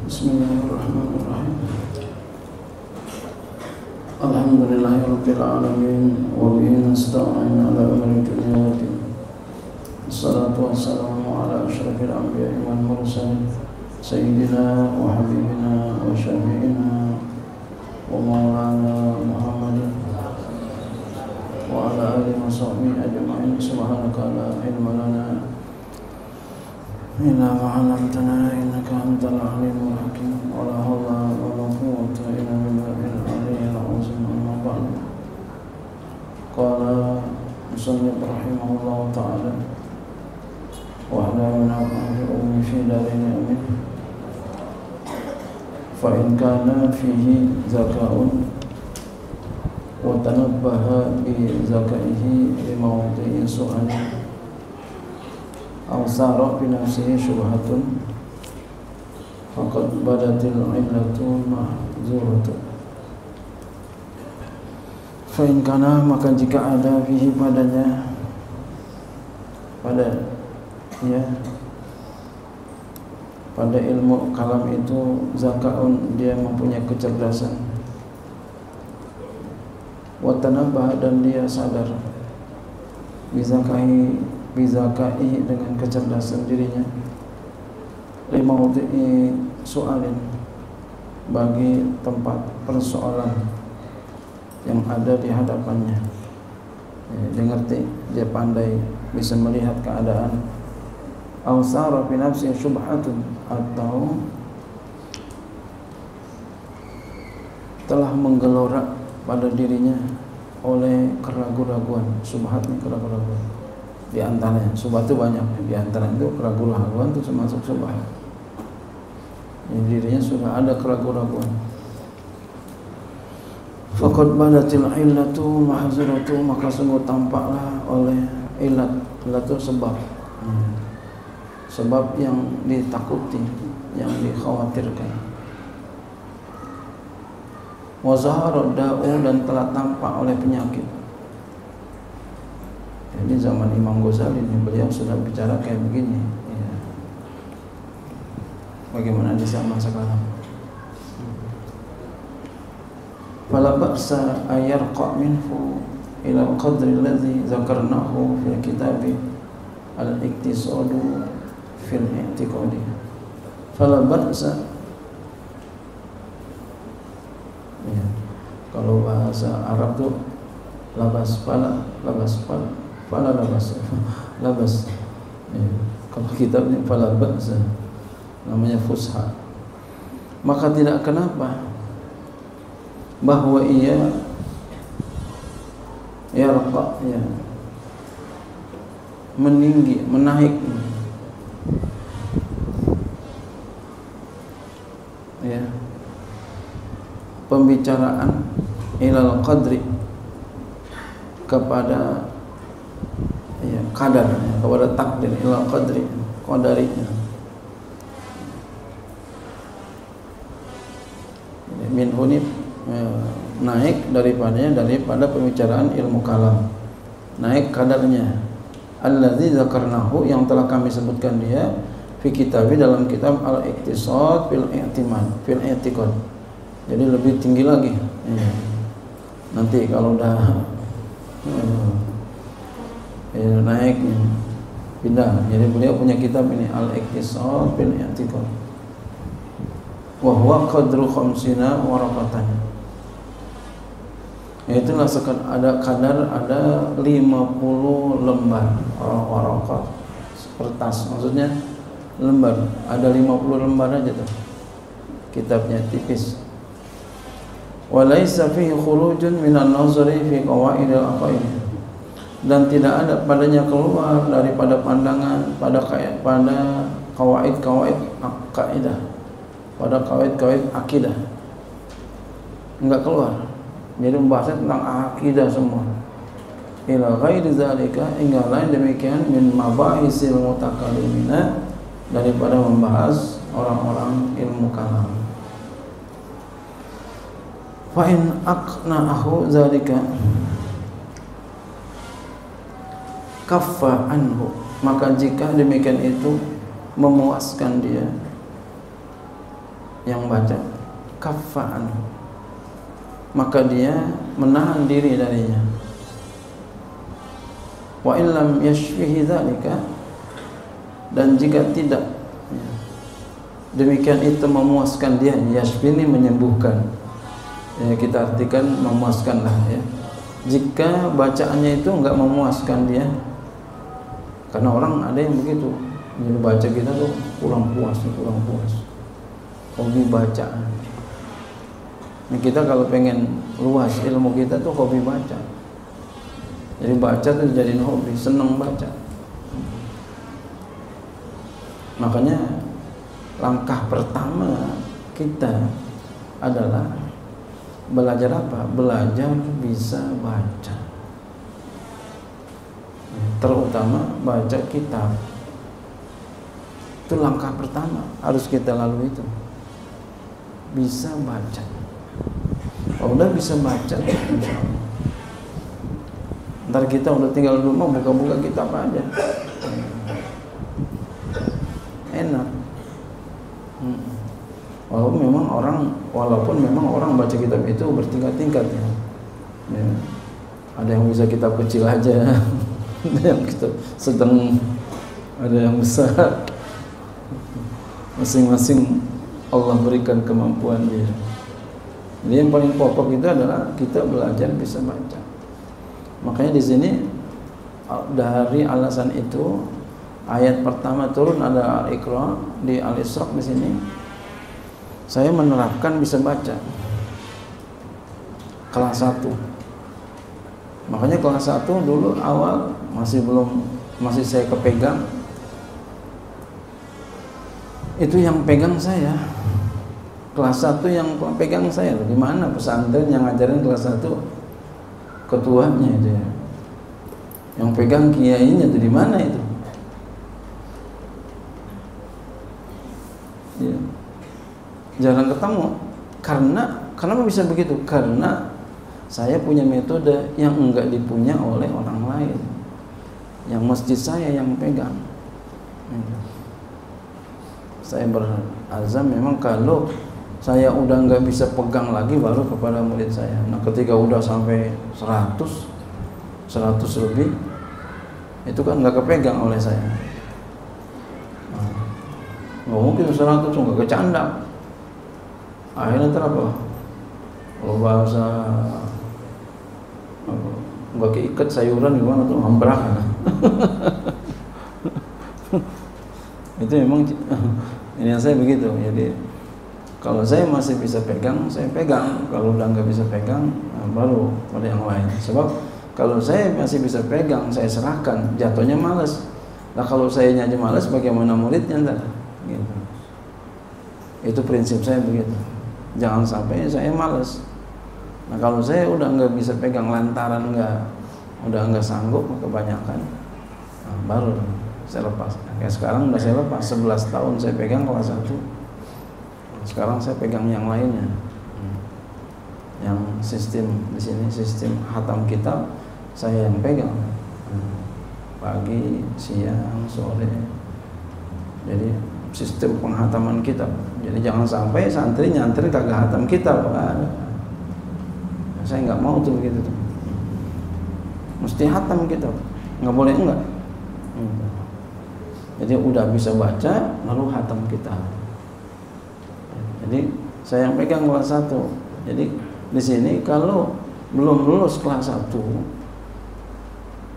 Bismillahirrahmanirrahim. Alhamdulillahirabbil alamin wa bihi nasta'in 'ala umuri dunya wa din. Wassalatu wassalamu ala asyrafil anbiya'i wal mursalin sayyidina wa habibina wa syafi'ina wa maulana Muhammadin wa ala alihi wa sahbihi ajma'in. Subhanaka la ilma lana illa ma 'allamtana innaka antal alimul hakim. Wa la haula wa la quwwata illa billahil aliyyil azim. Amma ba'd. Qala musannif rahimahullahu ta'ala wa ala na'mahi ummi fi darin amin. Fa in kana fihi zaka'un wa tanabbaha bi zakaihi li mawdi'i su'ali aw sara bi nafsihi syubhatun faqad badatil illatu mahzuratun. Fa in kana, maka jika ada fihi padanya pada ilmu kalam itu zakaun, dia mempunyai kecerdasan, wa tanabbaha, dan dia sadar, bizakai dengan kecerdasan dirinya, limaudhi'i su'alin, bagi tempat persoalan yang ada di hadapannya. Dia ngerti, dia pandai, bisa melihat keadaan. Aw sara fi nafsi syubhatun, atau telah menggelora pada dirinya oleh keraguan-raguan. Syubhatnya keraguan-raguan. Di antaranya syubhat itu banyak, di antara itu keraguan-raguan itu termasuk syubhat. Dirinya sudah ada keraguan-raguan. Faqad badatil illatu mahzuratu, maka sungguh tampaklah oleh illat itu sebab, sebab yang ditakuti, yang dikhawatirkan. Wa zahara da'u, dan telah tampak oleh penyakit. Jadi zaman Imam Ghazali ini, beliau sudah bicara kayak begini ya. Bagaimana di zaman sekarang? Fala ba'sa ayarqa minhu ila al-qadri alladhi zakarnahu fil kitabi al-iktisadu fil i'tiqadi. Fala ba'sa ya. Kalau bahasa Arab tuh labas fala labas ya. Kalau kitabnya fala ba'sa, namanya fusha. Maka tidak kenapa bahwa ia yarqa, ya, meninggi, menaik ya, pembicaraan ilal qadri, kepada ya, kadar, ya, kepada takdir, ilal qadri, qadarinya. Min hunib, naik daripada pembicaraan ilmu kalam, naik kadarnya. Allazi zakarnahu, yang telah kami sebutkan dia, fi kitabi, dalam kitab al-iktisad fil i'tiqad. Jadi lebih tinggi lagi ya. Nanti kalau udah naik pindah. Jadi beliau punya kitab ini al-iktisad fil i'tiqad, wa huwa qadru 50 waraqatan. Itulah ada kadar, ada 50 lembar waraqat, kertas, maksudnya lembar, ada 50 lembar aja tuh. Kitabnya tipis. Wa laisa fihi khurujun minan nazari fi qawaidil aqaid, dan tidak ada padanya keluar daripada pandangan pada qawaid kaidah, pada qawaid akidah, enggak keluar. Jadi membahasnya tentang akidah semua. Ila ghairi zalika, hingga lain demikian, min mabahisil mutakallimina, daripada membahas orang-orang ilmu kalam. Fa in aqna'ahu zalika kaffa anhu, maka jika demikian itu memuaskan dia, yang baca, kaffa'an, maka dia menahan diri darinya. Wa illam yashfihi dzalika, dan jika tidak demikian itu memuaskan dia, yashfi ini menyembuhkan, ya, kita artikan memuaskan lah ya. Jika bacaannya itu enggak memuaskan dia, karena orang ada yang begitu, jadi baca kita tuh kurang puas, hobi bacaan. Nah, kita kalau pengen luas ilmu kita tuh hobi baca. Jadi baca tuh jadi hobi, seneng baca. Makanya langkah pertama kita adalah belajar apa? Belajar bisa baca. Terutama baca kitab. Itu langkah pertama harus kita lalui itu. Bisa baca. Kalau udah bisa baca, insya Allah. Ntar kita udah tinggal di rumah buka-buka kitab aja, enak. Walaupun memang orang baca kitab itu bertingkat-tingkat ya. Ada yang bisa kitab kecil aja, ada yang kitab sedang, ada yang besar. Masing-masing Allah berikan kemampuan dia. Jadi yang paling pokok itu adalah kita belajar bisa baca. Makanya di sini dari alasan itu ayat pertama turun ada Al-Iqra, di Al-Isra di sini saya menerapkan bisa baca kelas 1. Makanya kelas 1 dulu awal masih saya kepegang. Itu yang pegang saya. Kelas 1 yang pegang saya. Di mana pesantren yang ngajarin kelas 1? Ketuanya itu ya. Yang pegang kiainya itu di mana itu? Ya. Jarang ketemu. Kenapa bisa begitu? Karena saya punya metode yang enggak dipunya oleh orang lain. Yang masjid saya yang pegang. Saya berazam memang kalau saya udah nggak bisa pegang lagi baru kepada murid saya. Nah, ketika udah sampai 100 lebih, itu kan nggak kepegang oleh saya. Nggak mungkin 100 nggak kecanda. Akhirnya apa? Kalau bahasa nggak keikat sayuran gimana tuh, hambrak. Itu memang ini yang saya begitu. Jadi kalau saya masih bisa pegang, saya pegang. Kalau udah nggak bisa pegang, baru pada yang lain. Sebab kalau saya masih bisa pegang, saya serahkan, jatuhnya malas. Nah kalau saya aja malas, bagaimana muridnya ntar? Gitu. Itu prinsip saya begitu. Jangan sampai saya malas. Nah kalau saya udah nggak bisa pegang lantaran udah nggak sanggup kebanyakan, baru saya lepas. Kayak sekarang udah saya lepas 11 tahun saya pegang kelas 1. Sekarang saya pegang yang lainnya. Yang sistem di sini, sistem hatam kitab saya yang pegang. Pagi, siang, sore. Jadi sistem penghataman kitab. Jadi jangan sampai santri nyantri kagak hatam kitab. Saya nggak mau tuh begitu tuh. Mesti hatam kitab. Nggak boleh enggak. Jadi udah bisa baca lalu hatam kitab. Jadi saya yang pegang kelas 1. Jadi di sini kalau belum lulus kelas 1,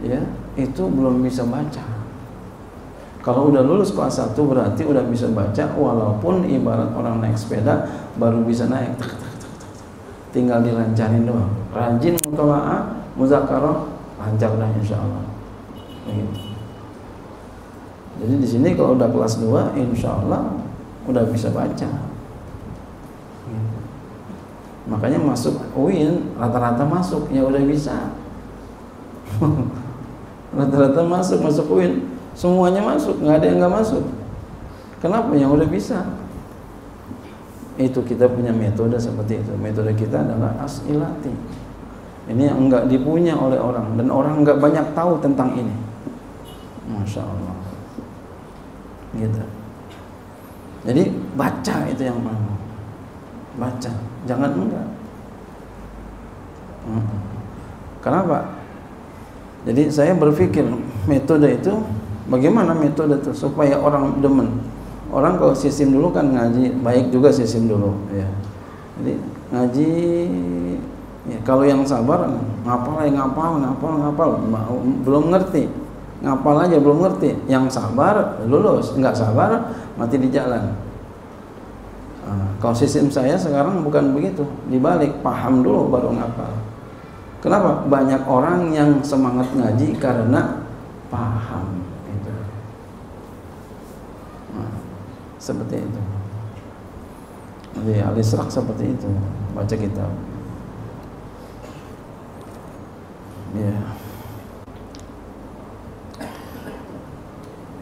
ya itu belum bisa baca. Kalau udah lulus kelas 1 berarti udah bisa baca, walaupun ibarat orang naik sepeda baru bisa naik. Tinggal dilancarin doang. Rajin mutola'ah, muzakarah, lancar dah insyaallah. Begitu. Jadi di sini kalau udah kelas 2 insyaallah udah bisa baca. Makanya masuk UIN rata-rata masuk, ya udah bisa. Rata-rata masuk UIN, semuanya masuk, nggak ada yang nggak masuk. Kenapa? Yang udah bisa. Itu kita punya metode seperti itu. Metode kita adalah as-ilati. Ini yang nggak dipunya oleh orang, dan orang nggak banyak tahu tentang ini. Masya Allah. Gitu. Jadi baca itu yang mana. baca, jangan enggak. Kenapa? Jadi saya berpikir metode itu, bagaimana metode itu supaya orang demen. Orang kalau sistem dulu kan ngaji, baik juga sistem dulu ya. Jadi ngaji ya, kalau yang sabar ngapal, belum ngerti. Ngapal aja belum ngerti. Yang sabar lulus, enggak sabar mati di jalan. Kalau sistem saya sekarang bukan begitu, dibalik, paham dulu baru ngapal. Kenapa? Banyak orang yang semangat ngaji karena paham itu. Seperti itu. Jadi al-Isra seperti itu, baca kitab. Ya.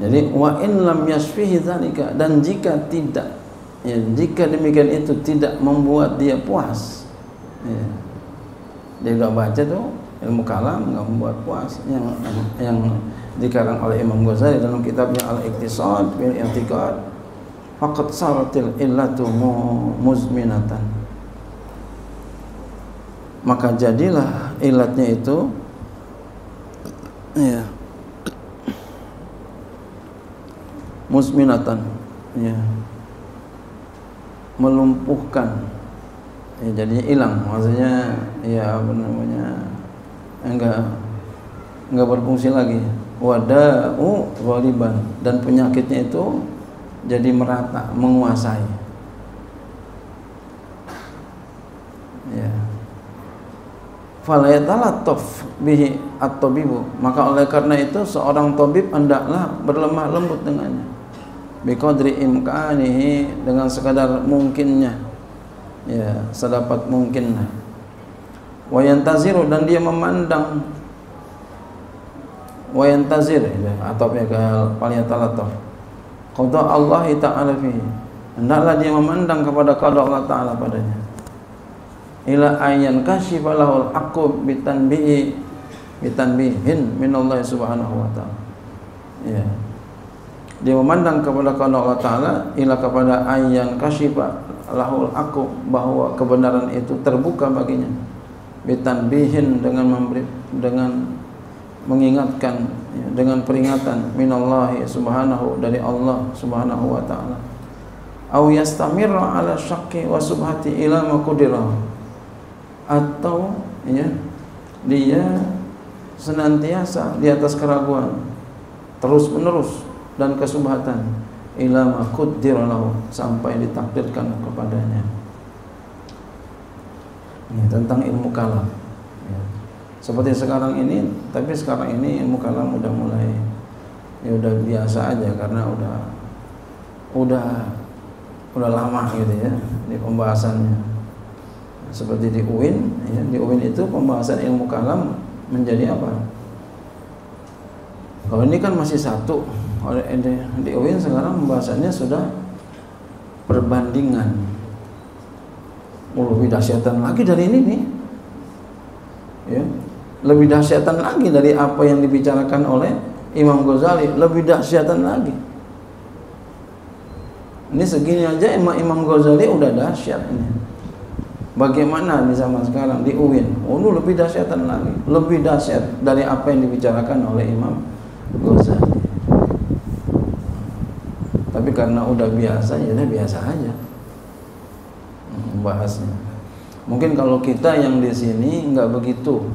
Jadi wa in lam yashfihi dzalika, dan jika tidak, ya, jika demikian itu tidak membuat dia puas, ya, dia udah baca tuh ilmu kalam nggak membuat puas, yang dikarang oleh Imam Ghazali dalam kitabnya Al-Iqtisad fil I'tiqad, faqad saratil illatu muzminatan, maka jadilah ilatnya itu ya muzminatan, ya, melumpuhkan, ya, jadinya hilang, maksudnya ya apa namanya, enggak berfungsi lagi. Wada'u ghaliban, dan penyakitnya itu jadi merata, menguasai. Ya. Fala yatalattaf bihi at-tabibu, maka oleh karena itu seorang tabib hendaklah berlemah lembut dengannya. Biqadri imkanihi, dengan sekadar mungkinnya, ya, sedapat mungkinnya. Wa yantaziru, dan dia memandang, wa yantazir, atau faliyatalataf qada Allah Ta'ala fihi, hendaklah dia memandang kepada qada Allah Ta'ala padanya. Ila ayyan kashifa lahul aqub bitanbihin minallahi subhanahu wa ta'ala. Ya. Dia memandang kepada qada Allah Ta'ala, ila kepada ayyan kashifa lahul aqub, bahwa kebenaran itu terbuka baginya, bitanbihin, dengan mengingatkan, ya, dengan peringatan, minallahi subhanahu, dari Allah subhanahu wa ta'ala. Aw yastamirra ala syakki wa subhati ila maqdirah, atau ya, dia senantiasa di atas keraguan terus menerus dan kesubhatan, ila maqdirah lahu, sampai ditakdirkan kepadanya. Ya, tentang ilmu kalam, ya. Seperti sekarang ini, tapi sekarang ini ilmu kalam udah mulai, ya udah biasa aja, karena udah lama gitu ya di pembahasannya. Seperti di UIN, ya, di UIN itu pembahasan ilmu kalam menjadi apa? Kalau ini kan masih satu, di UIN sekarang pembahasannya sudah perbandingan. Lebih dahsyatan lagi dari ini nih, ya, lebih dahsyatan lagi dari apa yang dibicarakan oleh Imam Ghazali, lebih dahsyatan lagi. Ini segini aja Imam Ghazali udah dahsyat ini. Bagaimana di zaman sekarang di UIN? Oh, lu lebih dahsyatan lagi, lebih dahsyat dari apa yang dibicarakan oleh Imam Ghazali. Tapi karena udah biasa, ya udah biasa aja bahasnya. Mungkin kalau kita yang di sini nggak begitu,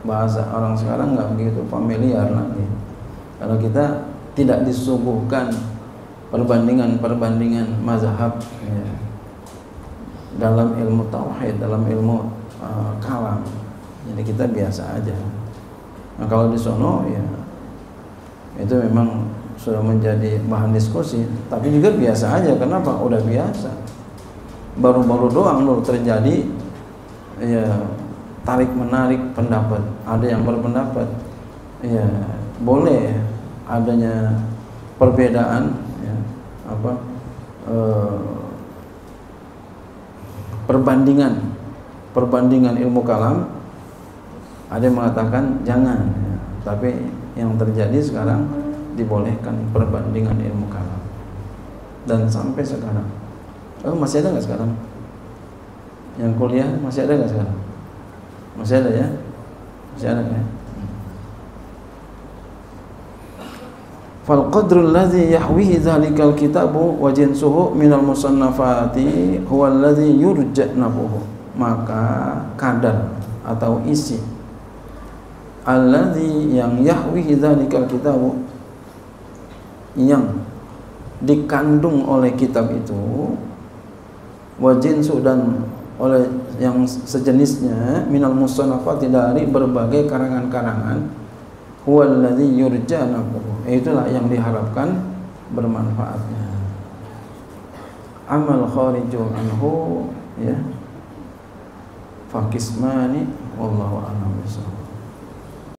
bahasa orang sekarang nggak begitu familiar lagi, kalau kita tidak disuguhkan perbandingan mazhab, ya, dalam ilmu tauhid, dalam ilmu kalam. Jadi kita biasa aja. Nah, kalau di sono, ya, itu memang sudah menjadi bahan diskusi, tapi juga biasa aja. Kenapa? Udah biasa. Baru-baru doang loh terjadi, ya, tarik menarik pendapat. Ada yang berpendapat, ya, boleh adanya perbedaan, ya, perbandingan ilmu kalam. Ada yang mengatakan jangan, ya, tapi yang terjadi sekarang dibolehkan perbandingan ilmu kalam, dan sampai sekarang. Oh, masih ada nggak sekarang? Yang kuliah masih ada nggak sekarang? Masih ada ya? Masih ada ya? Fal qadrul ladzi yahwihi dzalikal kitabu wa jinsuhu minal musannafati huwa alladzi yurja nafuhu. Maka kadar atau isi alladzi yang yahwihi dzalikal kitabu, yang dikandung oleh kitab itu, wa jinsu dan oleh yang sejenisnya, minal musannafati dari berbagai karangan-karangan, huwal ladzi yurja nafuhu, itulah yang diharapkan bermanfaatnya. Amal kharijun anhu ya, fakismani wallahu a'lam bishawab.